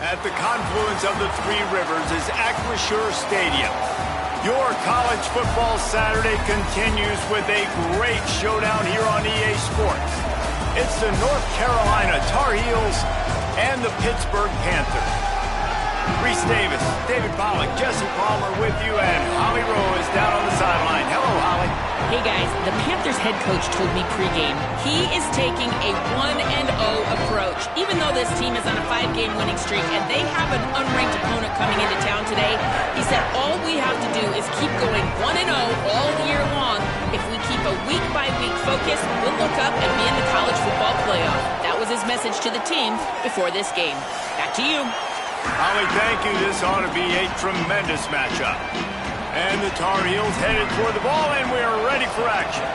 At the confluence of the three rivers is Acrisure Stadium. Your college football Saturday continues with a great showdown here on EA Sports. It's the North Carolina Tar Heels and the Pittsburgh Panthers. Reese Davis, David Pollack, Jesse Palmer with you, and Holly Rowe is down on the sideline. Hello, Holly. Hey guys, the Panthers head coach told me pregame he is taking a 1-0 approach. Even though this team is on a 5-game winning streak and they have an unranked opponent coming into town today, he said all we have to do is keep going 1-0 all year long. If we keep a week-by-week focus, we'll look up and be in the college football playoff. That was his message to the team before this game. Back to you. Holly, thank you. This ought to be a tremendous matchup. And the Tar Heels headed toward the ball, and we are ready for action.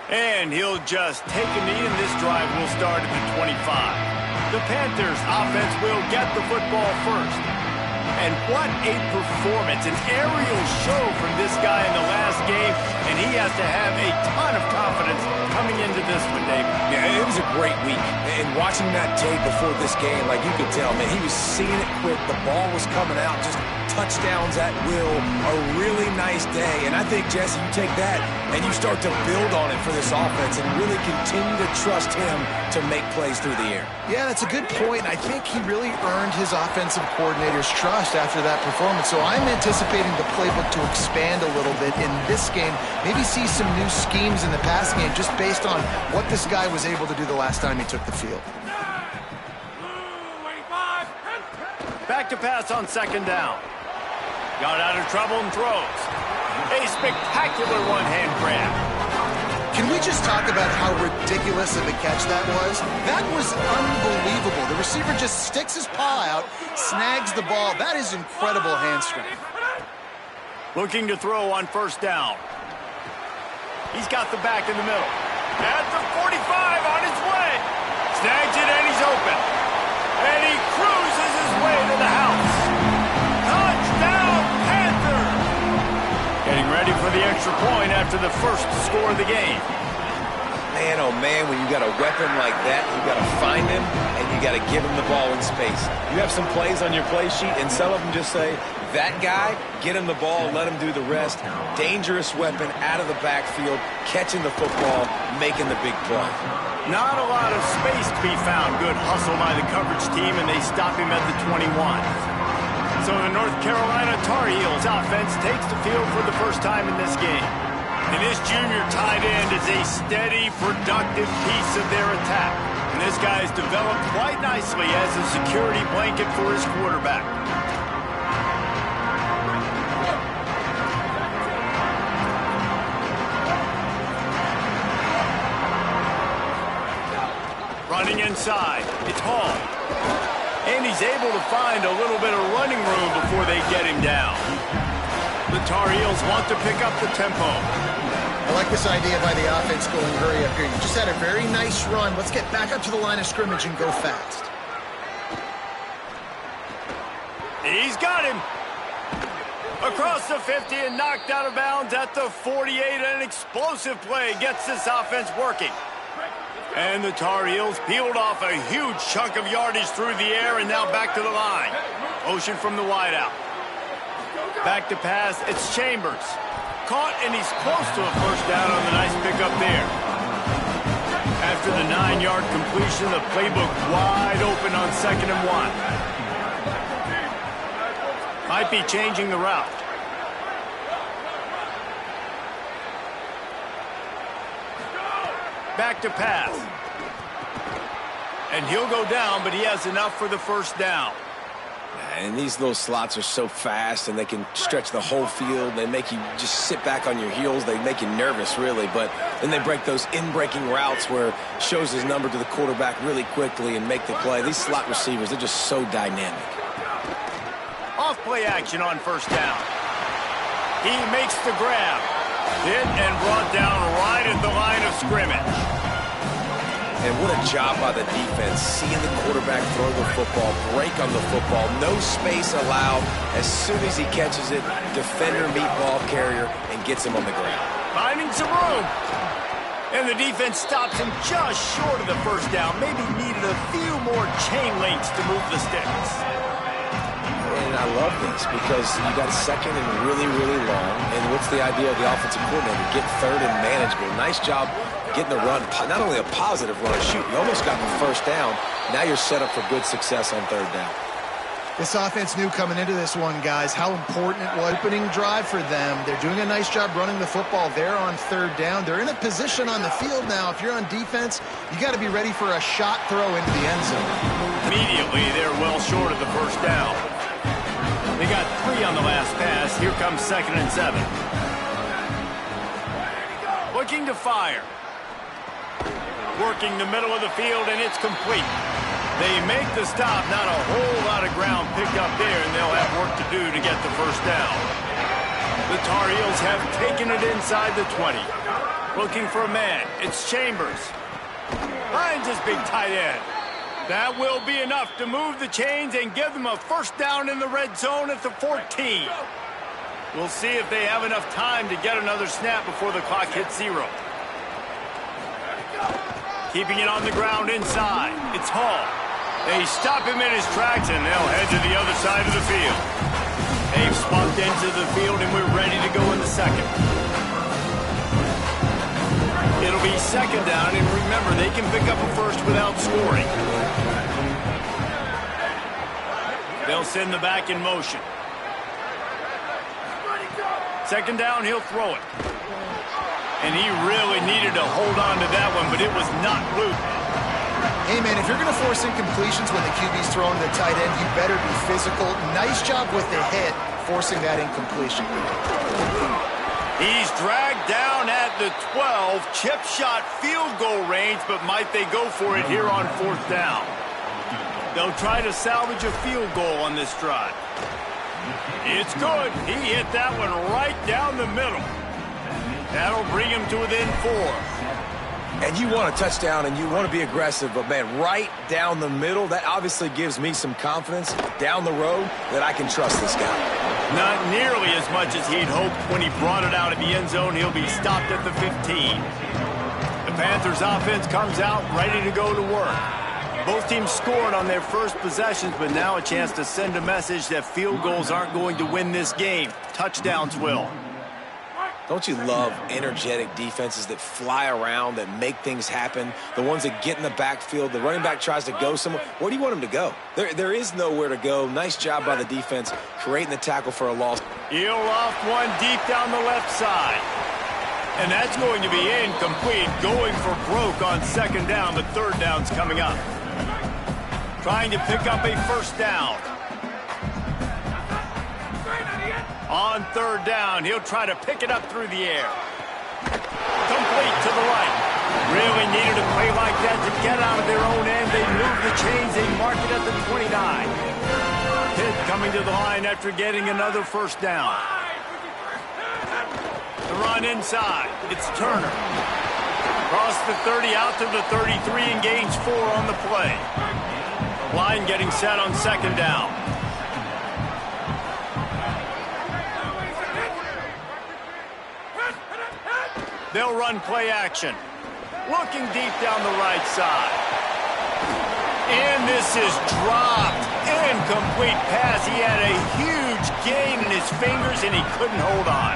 And he'll just take a knee, and this drive will start at the 25. The Panthers offense will get the football first. And what a performance, an aerial show from this guy in the last game, and he has to have a ton of confidence coming into this one, David. Yeah, it was a great week. And watching that tape before this game, like you could tell, man, he was seeing it quick. The ball was coming out, just touchdowns at will. A really nice day. And I think, Jesse, you take that and you start to build on it for this offense and really continue to trust him to make plays through the air. Yeah, that's a good point. I think he really earned his offensive coordinator's trust after that performance. So I'm anticipating the playbook to expand a little bit in this game. Maybe see some new schemes in the passing game just based on what this guy was able to do the last time he took the field. Back to pass on second down. Got out of trouble and throws. A spectacular one-hand grab. Can we just talk about how ridiculous of a catch that was? That was unbelievable. The receiver just sticks his paw out, snags the ball. That is incredible hand strength. Looking to throw on first down. He's got the back in the middle. At the 45 on his way. Snags it and he's open. And he cruises his way to the house. Touchdown, Panthers! Getting ready for the extra point after the first score of the game. Man, oh man, when you got a weapon like that, you got to find him and you got to give him the ball in space. You have some plays on your play sheet and some of them just say, that guy, get him the ball, let him do the rest. Dangerous weapon out of the backfield, catching the football, making the big play. Not a lot of space to be found. Good hustle by the coverage team, and they stop him at the 21. So the North Carolina Tar Heels offense takes the field for the first time in this game. And this junior tight end is a steady, productive piece of their attack. And this guy has developed quite nicely as a security blanket for his quarterback. Running inside, it's Hall. And he's able to find a little bit of running room before they get him down. The Tar Heels want to pick up the tempo. I like this idea by the offense going hurry up here. You just had a very nice run. Let's get back up to the line of scrimmage and go fast. He's got him. Across the 50 and knocked out of bounds at the 48. An explosive play gets this offense working. And the Tar Heels peeled off a huge chunk of yardage through the air and now back to the line. Motion from the wideout. Back to pass, it's Chambers. Caught, and he's close to a first down on the nice pickup there. After the 9-yard completion, the playbook wide open on 2nd and 1. Might be changing the route. Back to pass. And he'll go down, but he has enough for the first down. And these little slots are so fast, and they can stretch the whole field. They make you just sit back on your heels. They make you nervous, really. But then they break those in-breaking routes where shows his number to the quarterback really quickly and make the play. These slot receivers, they're just so dynamic. Off play action on first down. He makes the grab. Hit and brought down right at the line of scrimmage. And what a job by the defense, seeing the quarterback throw the football, break on the football, no space allowed. As soon as he catches it, defender meet ball carrier and gets him on the ground. Finding some room. And the defense stops him just short of the first down. Maybe needed a few more chain links to move the sticks. And I love this because you got second and really, really long. And what's the idea of the offensive coordinator? Get third and manageable. Nice job getting the run. Not only a positive run, shoot, you almost got the first down. Now you're set up for good success on third down. This offense knew coming into this one, guys, how important it was. Opening drive for them. They're doing a nice job running the football there on third down. They're in a position on the field now. If you're on defense, you got to be ready for a shot throw into the end zone. Immediately, they're well short of the first down. They got 3 on the last pass. Here comes 2nd and 7. Looking to fire. Working the middle of the field, and it's complete. They make the stop. Not a whole lot of ground picked up there, and they'll have work to do to get the first down. The Tar Heels have taken it inside the 20. Looking for a man. It's Chambers. Finds his big tight end. That will be enough to move the chains and give them a first down in the red zone at the 14. We'll see if they have enough time to get another snap before the clock hits 0. Keeping it on the ground inside. It's Hall. They stop him in his tracks, and they'll head to the other side of the field. They've spunked into the field, and we're ready to go in the second. It'll be 2nd down, and remember, they can pick up a first without scoring. They'll send the back in motion. 2nd down, he'll throw it. And he really needed to hold on to that one, but it was not loose. Hey, man, if you're going to force incompletions when the QB's throwing the tight end, you better be physical. Nice job with the hit, forcing that incompletion. He's dragged down at the 12. Chip shot field goal range, but might they go for it here on 4th down? They'll try to salvage a field goal on this drive. It's good. He hit that one right down the middle. That'll bring him to within 4. And you want a touchdown and you want to be aggressive, but, man, right down the middle, that obviously gives me some confidence down the road that I can trust this guy. Not nearly as much as he'd hoped when he brought it out of the end zone. He'll be stopped at the 15. The Panthers offense comes out ready to go to work. Both teams scored on their first possessions, but now a chance to send a message that field goals aren't going to win this game. Touchdowns will. Don't you love energetic defenses that fly around, that make things happen? The ones that get in the backfield, the running back tries to go somewhere. Where do you want him to go? There is nowhere to go. Nice job by the defense creating the tackle for a loss. He'll off one deep down the left side. And that's going to be incomplete. Going for broke on 2nd down, but 3rd down's coming up. Trying to pick up a first down. On 3rd down, he'll try to pick it up through the air. Complete to the right. Really needed a play like that to get out of their own end. They move the chains. They mark it at the 29. Pitt coming to the line after getting another first down. The run inside. It's Turner. Across the 30, out to the 33, and gains 4 on the play. Line getting set on 2nd down. They'll run play action. Looking deep down the right side. And this is dropped. Incomplete pass. He had a huge gain in his fingers, and he couldn't hold on.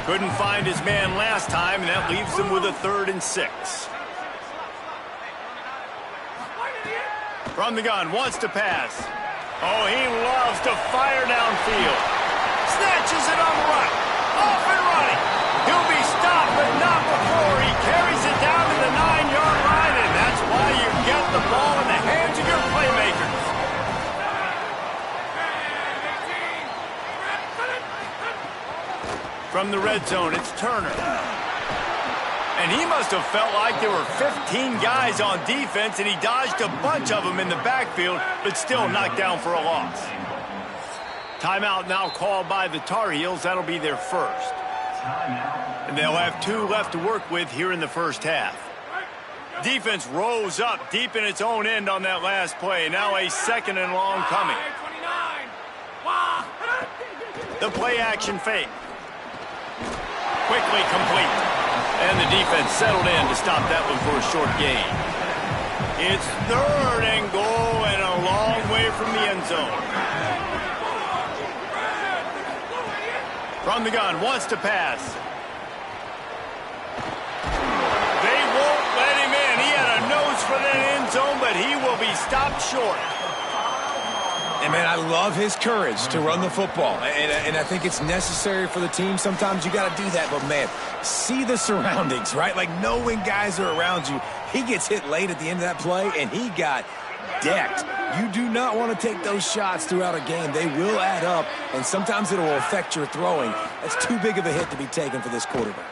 Couldn't find his man last time, and that leaves him with a 3rd and 6. From the gun, wants to pass. Oh, he loves to fire downfield. Snatches it on the right. Off and running. He'll be stopped, but not before he carries it down to the 9-yard line, and that's why you get the ball in the hands of your playmakers. From the red zone, it's Turner. And he must have felt like there were 15 guys on defense, and he dodged a bunch of them in the backfield, but still knocked down for a loss. Timeout now called by the Tar Heels. That'll be their first. And they'll have 2 left to work with here in the first half. Defense rose up deep in its own end on that last play. Now a 2nd and long coming. The play action fake. Quickly complete. And the defense settled in to stop that one for a short gain. It's 3rd and goal and a long way from the end zone. From the gun, wants to pass. They won't let him in. He had a nose for that end zone, but he will be stopped short. And, man, I love his courage to run the football. And I think it's necessary for the team. Sometimes you got to do that. But, man, see the surroundings, right? Like, know when guys are around you. He gets hit late at the end of that play, and he got decked. You do not want to take those shots throughout a game. They will add up, and sometimes it will affect your throwing. That's too big of a hit to be taken for this quarterback.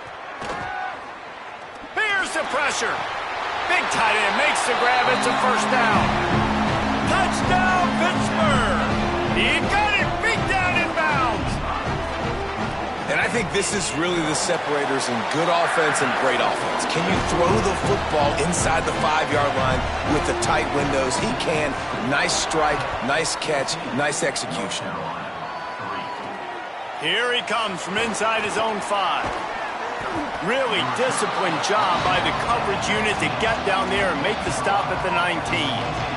Here's the pressure. Big tight end makes the grab. It's a first down. Touchdown, Pittsburgh! He got it, beat down in bounds. And I think this is really the separators in good offense and great offense. Can you throw the football inside the 5-yard line with the tight windows? He can. Nice strike, nice catch, nice execution. Here he comes from inside his own 5. Really disciplined job by the coverage unit to get down there and make the stop at the 19.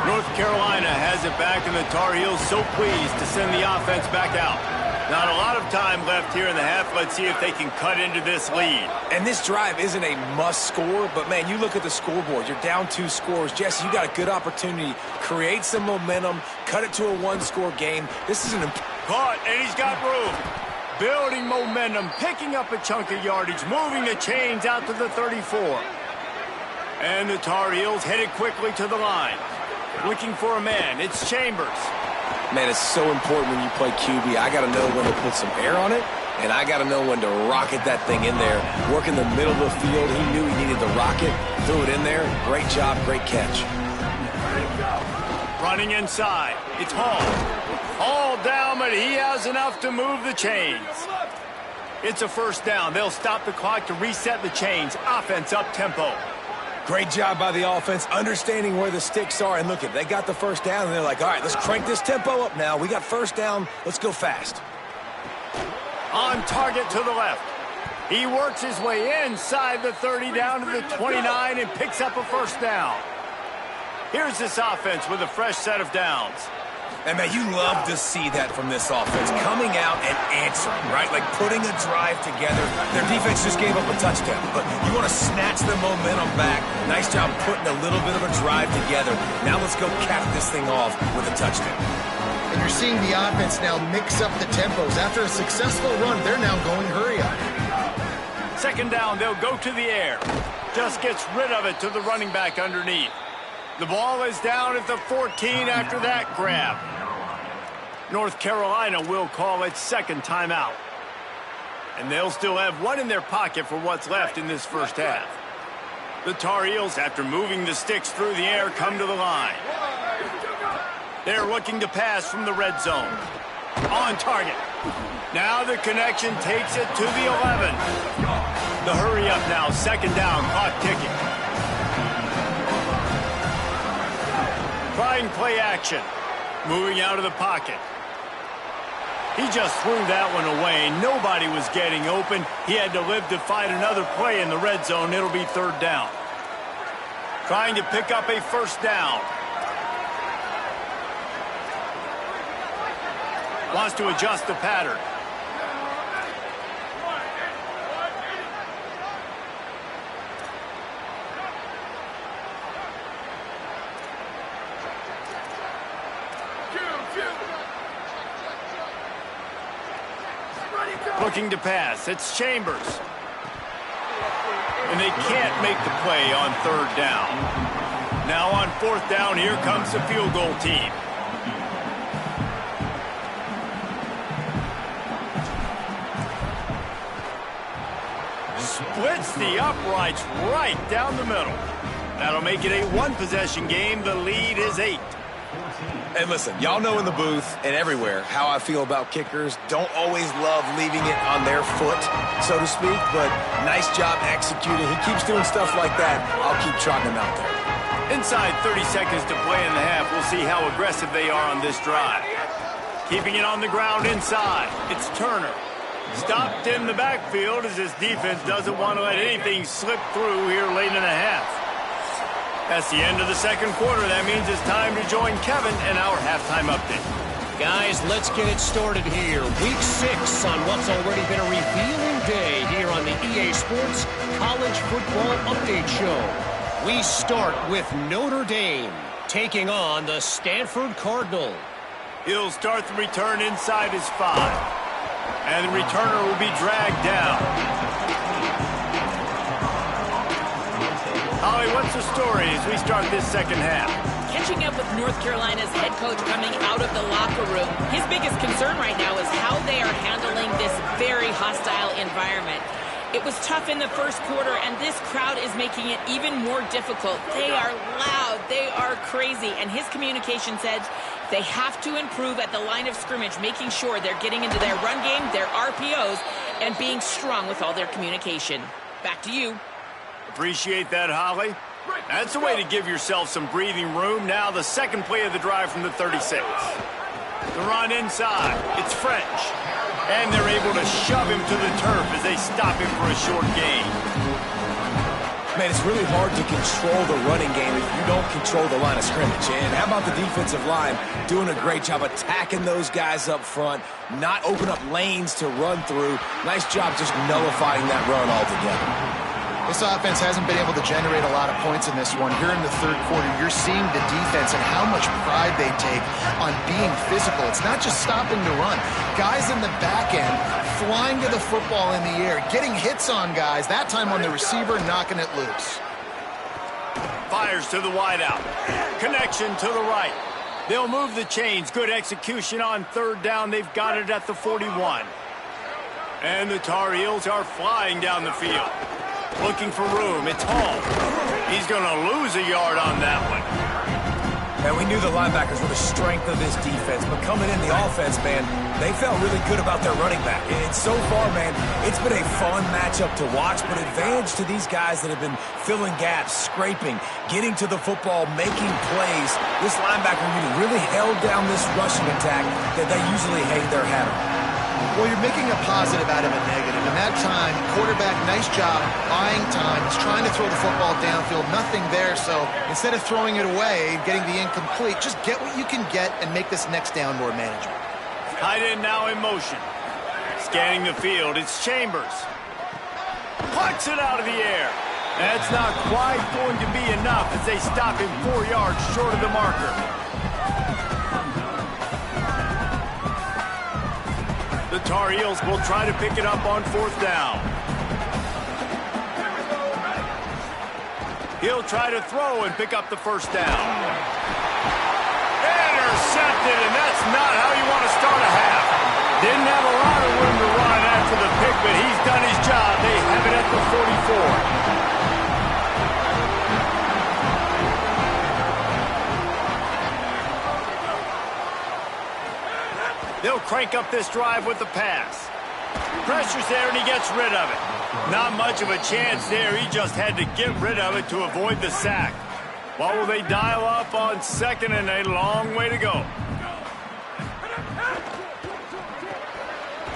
North Carolina has it back, and the Tar Heels so pleased to send the offense back out. Not a lot of time left here in the half. Let's see if they can cut into this lead. And this drive isn't a must score, but, man, you look at the scoreboard. You're down 2 scores. Jesse, you got a good opportunity. Create some momentum. Cut it to a 1-score game. This is an caught, and he's got room. Building momentum, picking up a chunk of yardage, moving the chains out to the 34. And the Tar Heels headed quickly to the line. Looking for a man. It's Chambers. Man, it's so important when you play QB. I got to know when to put some air on it, and I got to know when to rocket that thing in there. Work in the middle of the field. He knew he needed the rocket. Threw it in there. Great job, great catch. Running inside. It's Hall. Hall down, but he has enough to move the chains. It's a first down. They'll stop the clock to reset the chains. Offense up-tempo. Great job by the offense, understanding where the sticks are. And look, they got the first down, and they're like, all right, let's crank this tempo up now. We got first down. Let's go fast. On target to the left. He works his way inside the 30 down to the 29 and picks up a first down. Here's this offense with a fresh set of downs. And, man, you love to see that from this offense, coming out and answering, right? Like putting a drive together. Their defense just gave up a touchdown, but you want to snatch the momentum back. Nice job putting a little bit of a drive together. Now let's go cap this thing off with a touchdown. And you're seeing the offense now mix up the tempos. After a successful run, they're now going hurry up. Second down, they'll go to the air. Just gets rid of it to the running back underneath. The ball is down at the 14 after that grab. North Carolina will call its second timeout. And they'll still have one in their pocket for what's left in this first half. The Tar Heels, after moving the sticks through the air, come to the line. They're looking to pass from the red zone. On target. Now the connection takes it to the 11. The hurry up now, second down, clock ticking. Trying play action. Moving out of the pocket. He just threw that one away. Nobody was getting open. He had to live to fight another play in the red zone. It'll be third down. Trying to pick up a first down. Wants to adjust the pattern. Looking to pass. It's Chambers. And they can't make the play on third down. Now on fourth down, here comes the field goal team. Splits the uprights right down the middle. That'll make it a one-possession game. The lead is 8. And listen, y'all know in the booth and everywhere how I feel about kickers. Don't always love leaving it on their foot, so to speak, but nice job executing. He keeps doing stuff like that. I'll keep trotting him out there. Inside 30 seconds to play in the half. We'll see how aggressive they are on this drive. Keeping it on the ground inside. It's Turner. Stopped in the backfield as his defense doesn't want to let anything slip through here late in the half. That's the end of the second quarter. That means it's time to join Kevin in our halftime update. Guys, let's get it started here. Week 6 on what's already been a revealing day here on the EA Sports College Football Update Show. We start with Notre Dame taking on the Stanford Cardinal. He'll start the return inside his 5. And the returner will be dragged down. Holly, what's the story as we start this second half? Catching up with North Carolina's head coach coming out of the locker room, his biggest concern right now is how they are handling this very hostile environment. It was tough in the first quarter, and this crowd is making it even more difficult. They are loud. They are crazy. And his communication said they have to improve at the line of scrimmage, making sure they're getting into their run game, their RPOs, and being strong with all their communication. Back to you. Appreciate that, Holly. That's a way to give yourself some breathing room. Now the second play of the drive from the 36. The run inside. It's French. And they're able to shove him to the turf as they stop him for a short gain. Man, it's really hard to control the running game if you don't control the line of scrimmage. And how about the defensive line doing a great job attacking those guys up front, not open up lanes to run through. Nice job just nullifying that run altogether. This offense hasn't been able to generate a lot of points in this one. Here in the third quarter, you're seeing the defense and how much pride they take on being physical. It's not just stopping to run. Guys in the back end flying to the football in the air, getting hits on guys, that time on the receiver, knocking it loose. Fires to the wideout. Connection to the right. They'll move the chains. Good execution on third down. They've got it at the 41. And the Tar Heels are flying down the field. Looking for room. It's Hall. He's going to lose a yard on that one. And we knew the linebackers were the strength of this defense, but coming in the offense, man, they felt really good about their running back. And so far, man, it's been a fun matchup to watch, but advantage to these guys that have been filling gaps, scraping, getting to the football, making plays. This linebacker really held down this rushing attack that they usually hang their hat on. Well, you're making a positive out of a negative. And that time, quarterback, nice job, buying time. He's trying to throw the football downfield. Nothing there, so instead of throwing it away and getting the incomplete, just get what you can get and make this next down more manageable. Tight end now in motion. Scanning the field, it's Chambers. Plucks it out of the air. That's not quite going to be enough as they stop him 4 yards short of the marker. The Tar Heels will try to pick it up on fourth down. He'll try to throw and pick up the first down. Intercepted, and that's not how you want to start a half. Didn't have a lot of room to run after the pick, but he's done his job. They have it at the 44. They'll crank up this drive with the pass. Pressure's there, and he gets rid of it. Not much of a chance there. He just had to get rid of it to avoid the sack. What will they dial up on second, and a long way to go.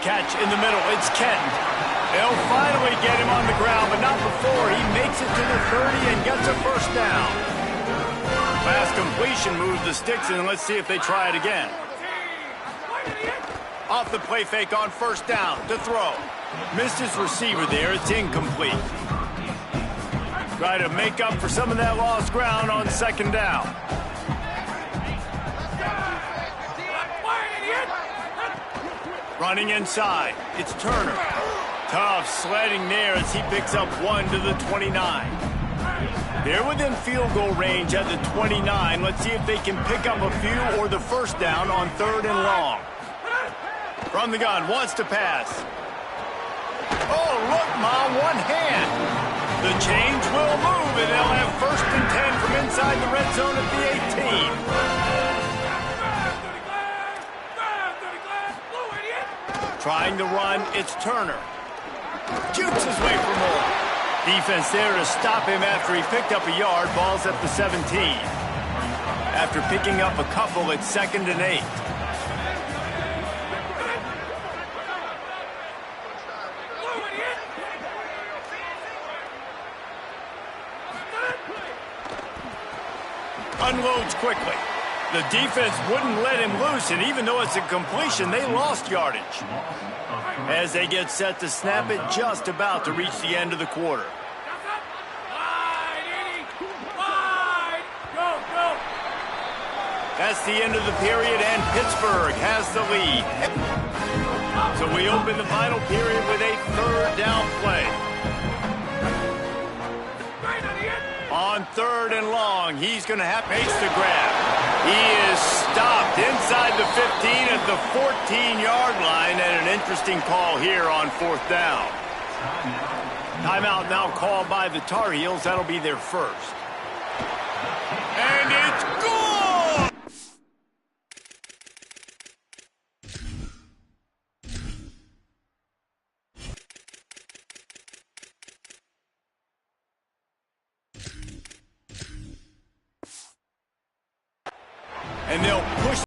Catch in the middle. It's Kenton. They'll finally get him on the ground, but not before he makes it to the 30 and gets a first down. Fast completion moves the sticks, and let's see if they try it again. Off the play fake on first down to throw. Missed his receiver there. It's incomplete. Try to make up for some of that lost ground on second down. Running inside. It's Turner. Tough sledding there as he picks up 1 to the 29. They're within field goal range at the 29. Let's see if they can pick up a few or the first down on third and long. From the gun, wants to pass. Oh, look, Mom, one hand. The chains will move, and they'll have first and 10 from inside the red zone at the 18. Trying to run, it's Turner. Jukes his way for more. Defense there to stop him after he picked up a yard. Ball's at the 17. After picking up a couple, it's 2nd and 8. unloads quickly. The defense wouldn't let him loose, and even though it's a completion, they lost yardage. As they get set to snap it, just about to reach the end of the quarter. That's the end of the period, and Pittsburgh has the lead. So we open the final period with a third down play. On third and long, he's going to have makes the grab. He is stopped inside the 15 at the 14-yard line, and an interesting call here on fourth down. Timeout now called by the Tar Heels. That'll be their first. And it's gone! And they'll push